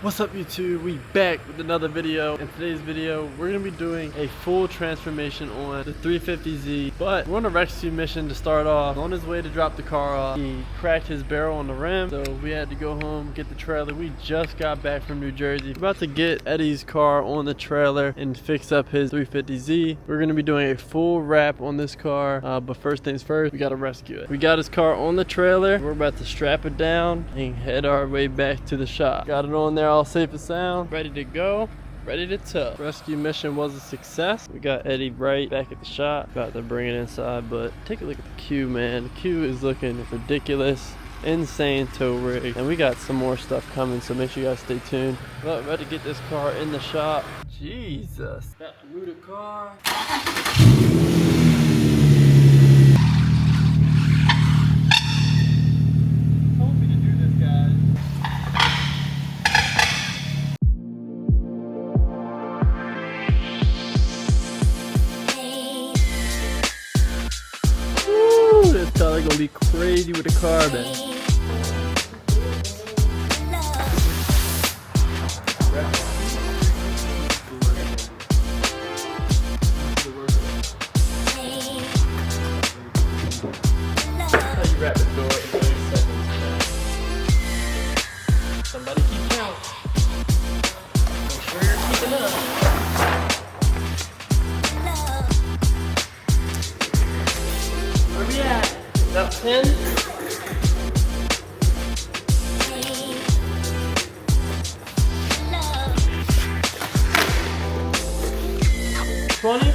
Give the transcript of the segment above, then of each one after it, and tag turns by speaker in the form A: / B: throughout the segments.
A: What's up YouTube? We back with another video. In today's video, we're gonna be doing a full transformation on the 350Z, but we're on a rescue mission to start off. On his way to drop the car off, he cracked his barrel on the rim, so we had to go home, get the trailer. We just got back from New Jersey. We're about to get Eddie's car on the trailer and fix up his 350Z. We're gonna be doing a full wrap on this car, but first things first, we gotta rescue it. We got his car on the trailer. We're about to strap it down and head our way back to the shop. Got it on there all safe and sound, ready to go, ready to tow. Rescue mission was a success. We got Eddie right back at the shop, about to bring it inside, but take a look at the Q, man. The Q is looking ridiculous, insane tow rig, and we got some more stuff coming, so make sure you guys stay tuned. But ready to get this car in the shop. Jesus, got the Muda car. This color gonna be crazy with the carbon. How you wrap the door in 30 seconds? Somebody keep count. Make sure you're keeping up. Where we at? About 10? 20?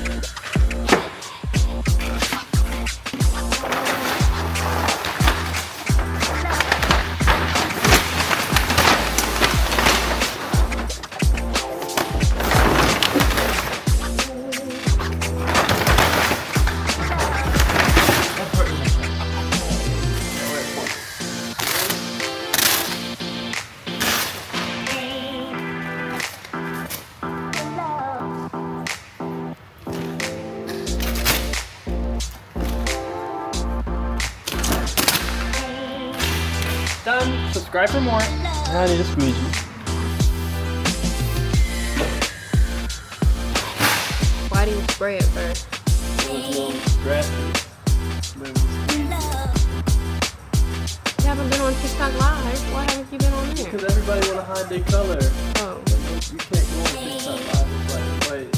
A: Done. Subscribe for more. I need a squeegee.
B: Why do you spray it first? You haven't been on TikTok Live. Why haven't you been on there?
A: Because everybody want to hide their color.
B: Oh.
A: You can't go on TikTok Live and black and white.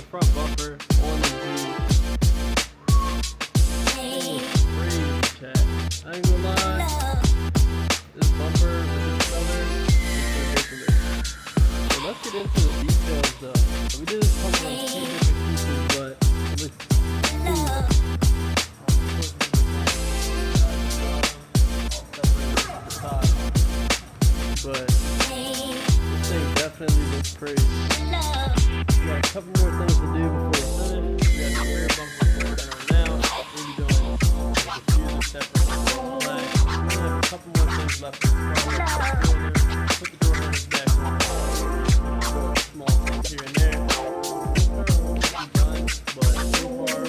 A: front bumper on the Z. Crazy, chat. I ain't gonna lie. This bumper with this color is ridiculous. So let's get into the details though. So we did this bumper in 2 different pieces, but it looks but this thing definitely looks crazy. We got a couple more things to do before we're finished. We got the rear bumper we're working on now. We'll be doing the diffuser separate from the flag. We only have a couple more things left in the front. Put the door handles back on. Small things here and there. We'll be done, but so far,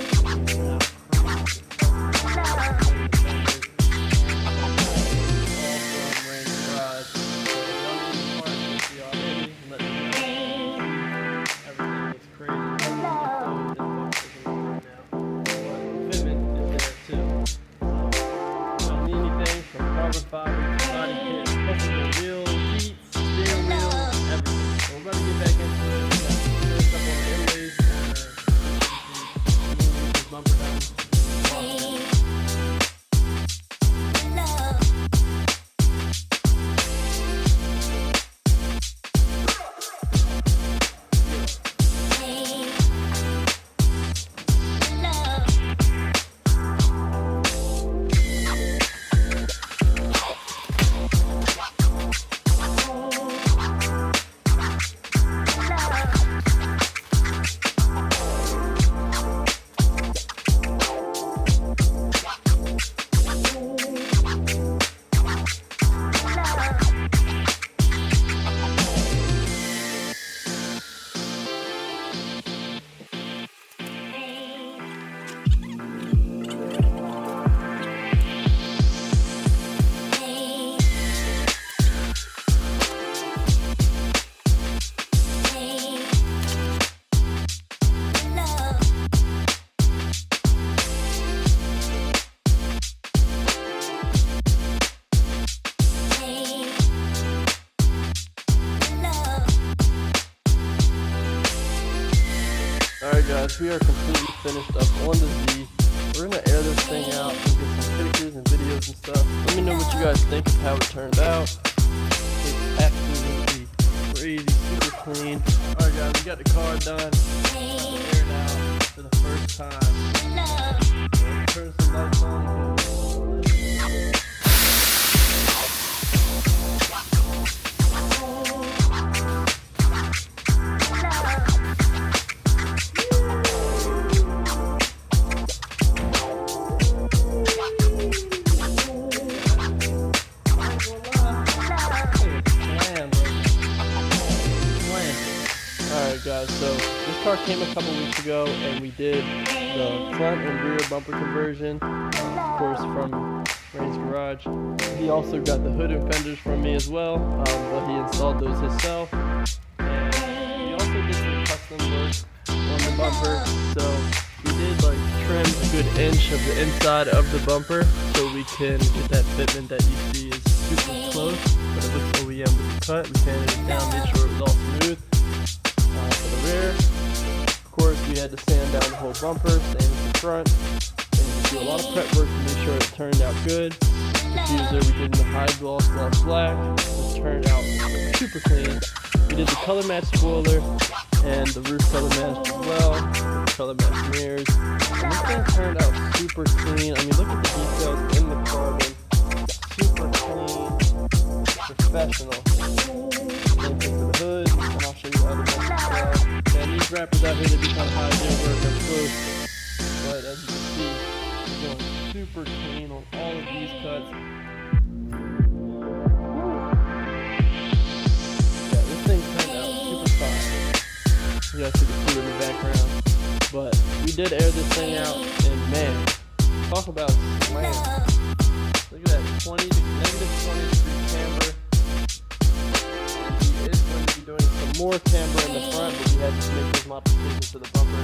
A: carbon fiber, body kit, special wheels, seats, steering wheel, everything. So we're about to get back into it. We got some stuff on the inlays, and this bumper down. Alright guys, we are completely finished up on the Z. We're going to air this thing out and get some pictures and videos and stuff. Let me know what you guys think of how it turned out. It's absolutely crazy, super clean. Alright guys, we got the car done. Aired out for the first time. Turn some lights on. Alright guys, so this car came a couple weeks ago and we did the front and rear bumper conversion, of course from Ray's Garage. He also got the hood and fenders from me as well, but he installed those himself. And he also did some custom work on the bumper, so we did like trim a good inch of the inside of the bumper so we can get that fitment that you see is super close, but it looks OEM with the cut. We sanded it down, made sure it was all smooth. For the rear, of course, we had to sand down the whole bumper, sand the front, and do a lot of prep work to make sure it turned out good. Diffuser we did in the high gloss black, which turned out super clean. We did the color match spoiler and the roof color match as well, color match mirrors, and this thing turned out super clean. I mean, look at the details in the carbon, super clean, professional. Same thing for the hood, and I'll show you the other ones as well. Man, these wrappers out here, they be kind of high, they work up close, but as you can see, it's going super clean on all of these cuts. Yeah, this thing turned out super fine. You guys see the crew in the background, but we did air this thing out, and man, talk about slam. Look at that, -20 degree camber. Doing some more camber in the front, but we had to make those modifications to the bumper.